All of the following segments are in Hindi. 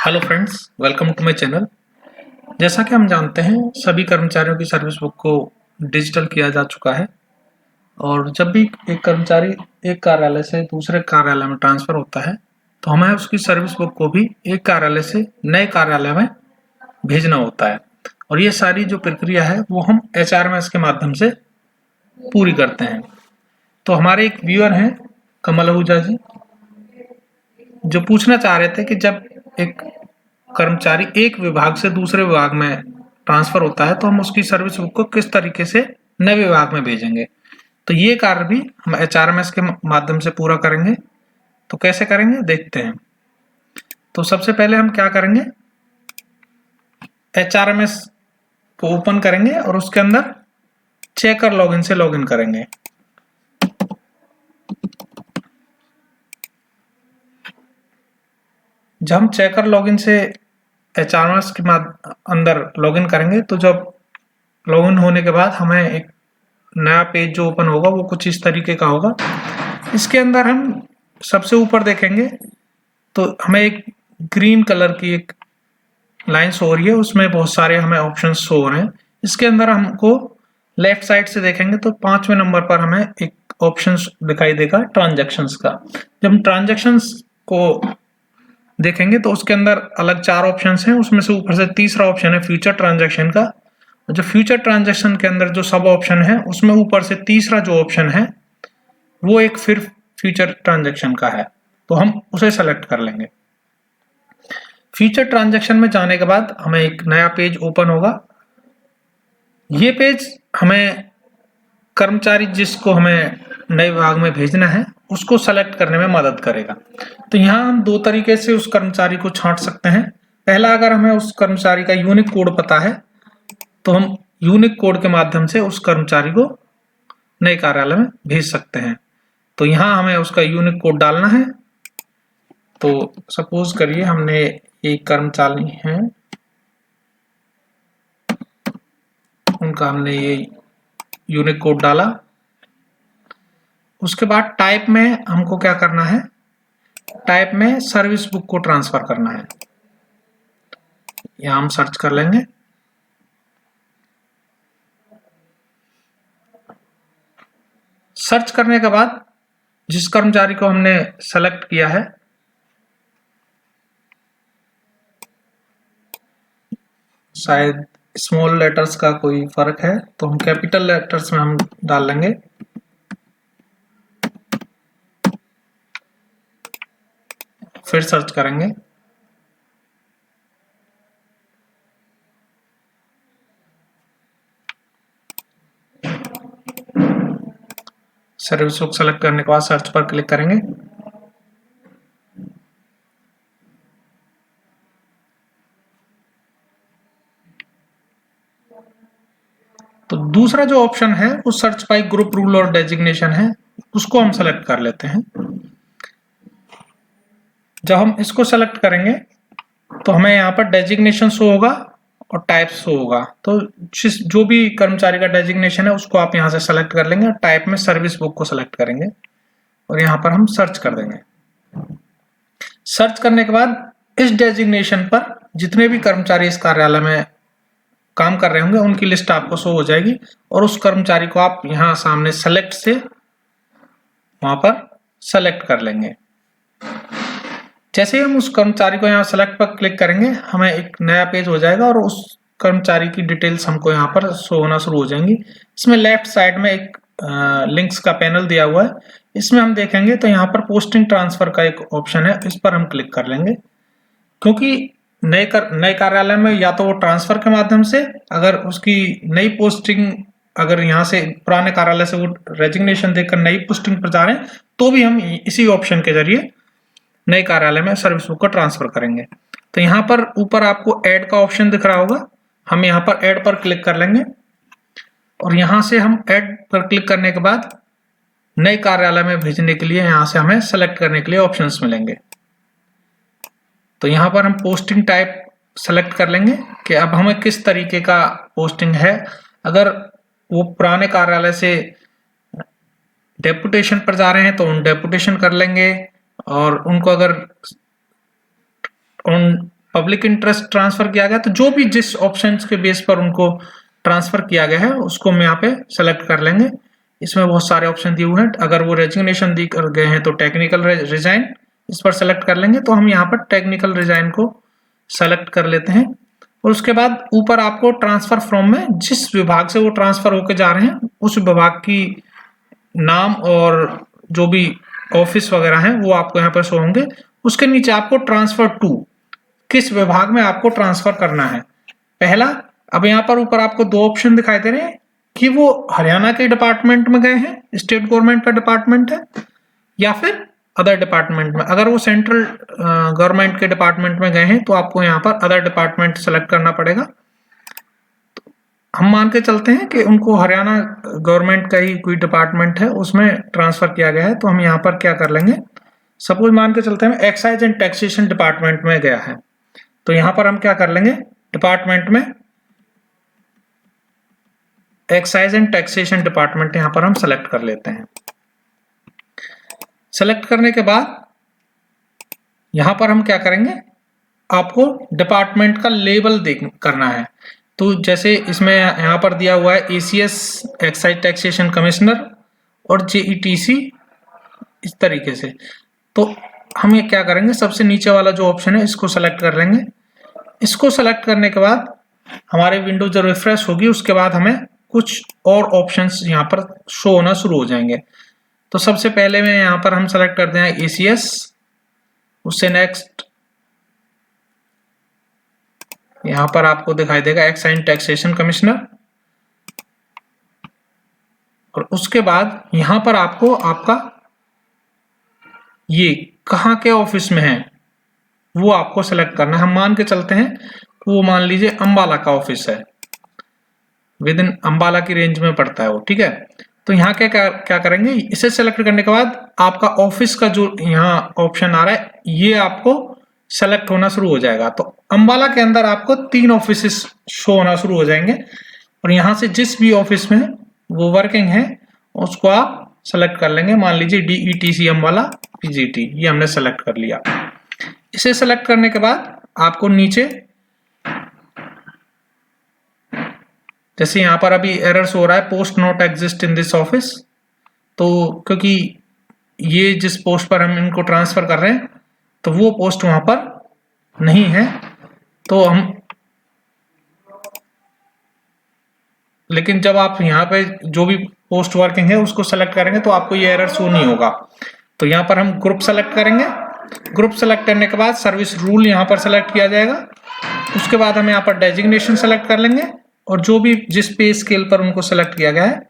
Hello friends, welcome to my channel. जैसा कि हम जानते हैं, सभी कर्मचारियों की सर्विस बुक को डिजिटल किया जा चुका है और जब भी एक कर्मचारी एक कार्यालय से दूसरे कार्यालय में ट्रांसफर होता है तो हमें उसकी सर्विस बुक को भी एक कार्यालय से नए कार्यालय में भेजना होता है। और ये सारी जो प्रक्रिया है वो हम HRMS के माध्यम से पूरी करते हैं। तो हमारे एक व्यूअर हैं कमल आहूजा जी, जो पूछना चाह रहे थे कि जब एक कर्मचारी एक विभाग से दूसरे विभाग में ट्रांसफर होता है तो हम उसकी सर्विस बुक को किस तरीके से नए विभाग में भेजेंगे। तो ये कार्य भी हम HRMS के माध्यम से पूरा करेंगे। तो कैसे करेंगे देखते हैं। तो सबसे पहले हम क्या करेंगे, HRMS को ओपन करेंगे और उसके अंदर चेकर लॉगिन से लॉगिन करेंगे। जब हम चेकर लॉगिन से HRMS के अंदर लॉगिन करेंगे तो जब लॉगिन होने के बाद हमें एक नया पेज जो ओपन होगा वो कुछ इस तरीके का होगा। इसके अंदर हम सबसे ऊपर देखेंगे तो हमें एक ग्रीन कलर की एक लाइन शो हो रही है, उसमें बहुत सारे हमें ऑप्शन शो हो रहे हैं। इसके अंदर हमको लेफ्ट साइड से देखेंगे तो 5वें नंबर पर हमें एक ऑप्शन दिखाई देगा ट्रांजैक्शंस का। जब हम ट्रांजैक्शंस को देखेंगे तो उसके अंदर अलग 4 ऑप्शन हैं, उसमें से ऊपर से तीसरा ऑप्शन है फ्यूचर ट्रांजैक्शन का। जो फ्यूचर ट्रांजैक्शन के अंदर जो सब ऑप्शन है उसमें ऊपर से तीसरा जो ऑप्शन है वो एक फिर फ्यूचर ट्रांजैक्शन का है, तो हम उसे सेलेक्ट कर लेंगे। फ्यूचर ट्रांजैक्शन में जाने के बाद हमें एक नया पेज ओपन होगा। ये पेज हमें कर्मचारी जिसको हमें नए विभाग में भेजना है उसको सेलेक्ट करने में मदद करेगा। तो यहाँ हम 2 तरीके से उस कर्मचारी को छांट सकते हैं। पहला, अगर हमें उस कर्मचारी का यूनिक कोड पता है तो हम यूनिक कोड के माध्यम से उस कर्मचारी को नए कार्यालय में भेज सकते हैं। तो यहाँ हमें उसका यूनिक कोड डालना है। तो सपोज करिए हमने एक कर्मचारी हैं, उनका हमने ये यूनिक कोड डाला। उसके बाद टाइप में हमको क्या करना है, टाइप में सर्विस बुक को ट्रांसफर करना है। यहाँ हम सर्च कर लेंगे। सर्च करने के बाद जिस कर्मचारी को हमने सेलेक्ट किया है, शायद स्मॉल लेटर्स का कोई फर्क है तो हम कैपिटल लेटर्स में हम डाल लेंगे। फिर सर्च करेंगे। सर्विस बुक सेलेक्ट करने के बाद सर्च पर क्लिक करेंगे। तो दूसरा जो ऑप्शन है वो सर्च बाय ग्रुप रूल और डेजिग्नेशन है, उसको हम सेलेक्ट कर लेते हैं। जब हम इसको सेलेक्ट करेंगे तो हमें यहाँ पर डेजिग्नेशन शो होगा और टाइप शो होगा। तो जो भी कर्मचारी का डेजिग्नेशन है उसको आप यहाँ से सेलेक्ट कर लेंगे और टाइप में सर्विस बुक को सेलेक्ट करेंगे और यहाँ पर हम सर्च कर देंगे। सर्च करने के बाद इस डेजिग्नेशन पर जितने भी कर्मचारी इस कार्यालय में काम कर रहे होंगे उनकी लिस्ट आपको शो हो जाएगी और उस कर्मचारी को आप यहाँ सामने सेलेक्ट से वहां पर सेलेक्ट कर लेंगे। जैसे ही हम उस कर्मचारी को यहाँ सेलेक्ट पर क्लिक करेंगे हमें एक नया पेज हो जाएगा और उस कर्मचारी की डिटेल्स हमको यहाँ पर शो होना शुरू हो जाएंगी। इसमें लेफ्ट साइड में एक लिंक्स का पैनल दिया हुआ है, इसमें हम देखेंगे तो यहाँ पर पोस्टिंग ट्रांसफर का एक ऑप्शन है, इस पर हम क्लिक कर लेंगे। क्योंकि नए कार्यालय में या तो वो ट्रांसफर के माध्यम से, अगर उसकी नई पोस्टिंग अगर यहाँ से पुराने कार्यालय से वो रेजिग्नेशन देकर नई पोस्टिंग पर जा रहे हैं तो भी हम इसी ऑप्शन के जरिए नए कार्यालय में सर्विस बुक को ट्रांसफर करेंगे। तो यहाँ पर ऊपर आपको ऐड का ऑप्शन दिख रहा होगा, हम यहाँ पर ऐड पर क्लिक कर लेंगे और यहाँ से हम ऐड पर क्लिक करने के बाद नए कार्यालय में भेजने के लिए यहाँ से हमें सेलेक्ट करने के लिए ऑप्शंस मिलेंगे। तो यहाँ पर हम पोस्टिंग टाइप सेलेक्ट कर लेंगे कि अब हमें किस तरीके का पोस्टिंग है। अगर वो पुराने कार्यालय से डेपुटेशन पर जा रहे हैं तो उन डेपुटेशन कर लेंगे और उनको अगर उन पब्लिक इंटरेस्ट ट्रांसफर किया गया, तो जो भी जिस ऑप्शन के बेस पर उनको ट्रांसफर किया गया है उसको हम यहाँ पे सेलेक्ट कर लेंगे। इसमें बहुत सारे ऑप्शन दिए हुए हैं, अगर वो रेजिग्नेशन दी कर गए हैं तो टेक्निकल रिजाइन इस पर सेलेक्ट कर लेंगे, तो हम यहाँ पर टेक्निकल रिजाइन को सेलेक्ट कर लेते हैं। और उसके बाद ऊपर आपको ट्रांसफर फ्रॉम में जिस विभाग से वो ट्रांसफर होकर जा रहे हैं उस विभाग की नाम और जो भी ऑफिस वगैरह हैं वो आपको यहाँ पर शो होंगे। उसके नीचे आपको ट्रांसफर टू, किस विभाग में आपको ट्रांसफर करना है। पहला, अब यहाँ पर ऊपर आपको दो ऑप्शन दिखाई दे रहे हैं कि वो हरियाणा के डिपार्टमेंट में गए हैं, स्टेट गवर्नमेंट का डिपार्टमेंट है, या फिर अदर डिपार्टमेंट में। अगर वो सेंट्रल गवर्नमेंट के डिपार्टमेंट में गए हैं तो आपको यहाँ पर अदर डिपार्टमेंट सेलेक्ट करना पड़ेगा। तो हम मान के चलते हैं कि उनको हरियाणा गवर्नमेंट का ही कोई डिपार्टमेंट है उसमें ट्रांसफर किया गया है, तो हम यहाँ पर क्या कर लेंगे, सपोज मान के चलते हैं एक्साइज एंड टैक्सेशन डिपार्टमेंट में गया है, तो यहाँ पर हम क्या कर लेंगे, डिपार्टमेंट में एक्साइज एंड टैक्सेशन डिपार्टमेंट यहाँ पर हम सेलेक्ट कर लेते हैं। सेलेक्ट करने के बाद यहाँ पर हम क्या करेंगे, आपको डिपार्टमेंट का लेबल करना है। तो जैसे इसमें यहाँ पर दिया हुआ है ACS एक्साइज टैक्सेशन कमिश्नर और JETC इस तरीके से। तो हम ये क्या करेंगे, सबसे नीचे वाला जो ऑप्शन है इसको सेलेक्ट कर लेंगे। इसको सेलेक्ट करने के बाद हमारे विंडो जब रिफ्रेश होगी उसके बाद हमें कुछ और ऑप्शंस यहाँ पर शो होना शुरू हो जाएंगे। तो सबसे पहले में यहाँ पर हम सेलेक्ट करते हैं ACS, उससे नेक्स्ट यहाँ पर आपको दिखाई देगा एक्साइज टैक्सेशन कमिश्नर, और उसके बाद यहाँ पर आपको आपका ये कहाँ के ऑफिस में है वो आपको सेलेक्ट करना है। हम मान के चलते हैं वो मान लीजिए अंबाला का ऑफिस है, विद इन अंबाला की रेंज में पड़ता है वो, ठीक है। तो यहाँ क्या करेंगे, इसे सेलेक्ट करने के बाद आपका ऑफिस का जो यहाँ ऑप्शन आ रहा है ये आपको सेलेक्ट होना शुरू हो जाएगा। तो अंबाला के अंदर आपको 3 ऑफिस शो होना शुरू हो जाएंगे, और यहाँ से जिस भी ऑफिस में वो वर्किंग है उसको आप सेलेक्ट कर लेंगे। मान लीजिए DETC अंबाला PGT, ये हमने सेलेक्ट कर लिया। इसे सेलेक्ट करने के बाद आपको नीचे जैसे यहाँ पर अभी एरर्स हो रहा है, post not exist in this office, तो क्योंकि ये जिस पोस्ट पर हम इनको ट्रांसफर कर रहे हैं तो वो पोस्ट वहां पर नहीं है, तो हम लेकिन जब आप यहाँ पे जो भी पोस्ट वर्किंग है उसको सेलेक्ट करेंगे तो आपको ये एरर शो नहीं होगा। तो यहाँ पर हम ग्रुप सेलेक्ट करेंगे। ग्रुप सेलेक्ट करने के बाद सर्विस रूल यहाँ पर सेलेक्ट किया जाएगा। उसके बाद हम यहाँ पर डेजिग्नेशन सेलेक्ट कर लेंगे, और जो भी जिस पे स्केल पर उनको सेलेक्ट किया गया है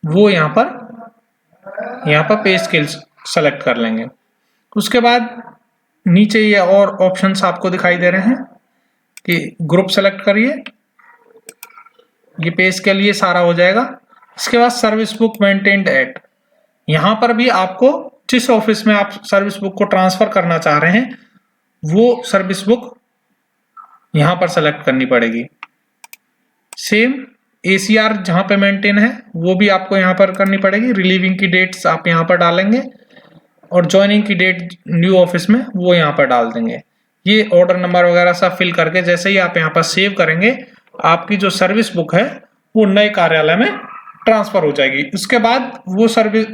वो यहाँ पर पे स्केल सेलेक्ट कर लेंगे। उसके बाद नीचे ये और ऑप्शंस आपको दिखाई दे रहे हैं कि ग्रुप सेलेक्ट करिए, ये पे स्केल ये सारा हो जाएगा। इसके बाद सर्विस बुक मेंटेन्ड एट, यहाँ पर भी आपको जिस ऑफिस में आप सर्विस बुक को ट्रांसफर करना चाह रहे हैं वो सर्विस बुक यहाँ पर सेलेक्ट करनी पड़ेगी। सेम ACR जहाँ पे मेंटेन है वो भी आपको यहाँ पर करनी पड़ेगी। रिलीविंग की डेट्स आप यहाँ पर डालेंगे, और ज्वाइनिंग की डेट न्यू ऑफिस में वो यहाँ पर डाल देंगे। ये ऑर्डर नंबर वगैरह सब फिल करके जैसे ही आप यहाँ पर सेव करेंगे आपकी जो सर्विस बुक है वो नए कार्यालय में ट्रांसफर हो जाएगी। उसके बाद वो सर्विस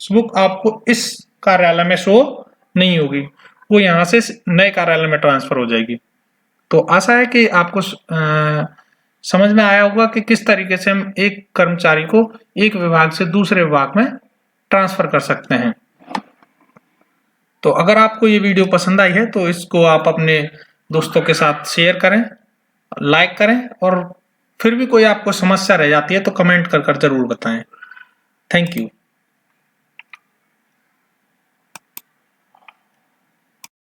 बुक आपको इस कार्यालय में शो नहीं होगी, वो यहाँ से नए कार्यालय में ट्रांसफर हो जाएगी। तो आशा है कि आपको समझ में आया होगा कि किस तरीके से हम एक कर्मचारी को एक विभाग से दूसरे विभाग में ट्रांसफर कर सकते हैं। तो अगर आपको ये वीडियो पसंद आई है तो इसको आप अपने दोस्तों के साथ शेयर करें, लाइक करें, और फिर भी कोई आपको समस्या रह जाती है तो कमेंट कर जरूर बताएं। Thank you.